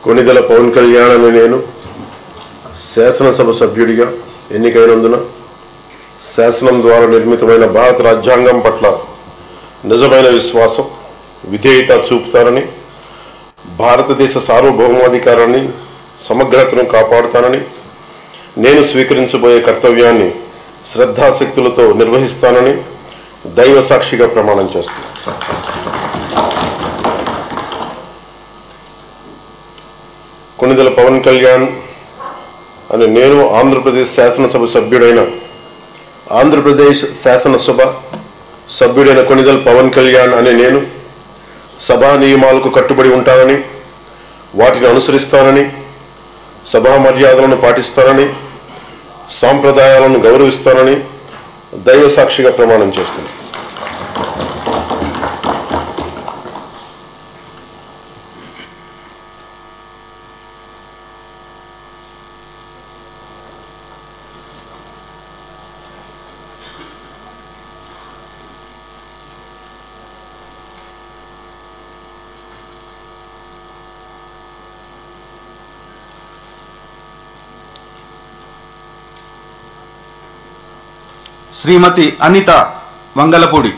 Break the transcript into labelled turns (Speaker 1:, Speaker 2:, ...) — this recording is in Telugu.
Speaker 1: కొణిదెల పవన్ కళ్యాణ్ అనే నేను శాసనసభ సభ్యుడిగా ఎన్నికైనందున శాసనం ద్వారా నిర్మితమైన భారత రాజ్యాంగం పట్ల నిజమైన విశ్వాసం, విధేయత చూపుతానని, భారతదేశ సార్వభౌమాధికారాన్ని, సమగ్రతను కాపాడుతానని, నేను స్వీకరించబోయే కర్తవ్యాన్ని శ్రద్ధాశక్తులతో నిర్వహిస్తానని దైవ సాక్షిగా ప్రమాణం చేస్తాను. కొణిదెల పవన్ కళ్యాణ్ అని నేను ఆంధ్రప్రదేశ్ శాసనసభ సభ్యుడైన కొణిదెల పవన్ కళ్యాణ్ అనే నేను సభా నియమాలకు కట్టుబడి ఉంటానని, వాటిని అనుసరిస్తానని, సభా మర్యాదలను పాటిస్తానని, సాంప్రదాయాలను గౌరవిస్తానని దైవ సాక్షిగా ప్రమాణం చేస్తున్నాను.
Speaker 2: శ్రీమతి అనిత వంగలపూడి.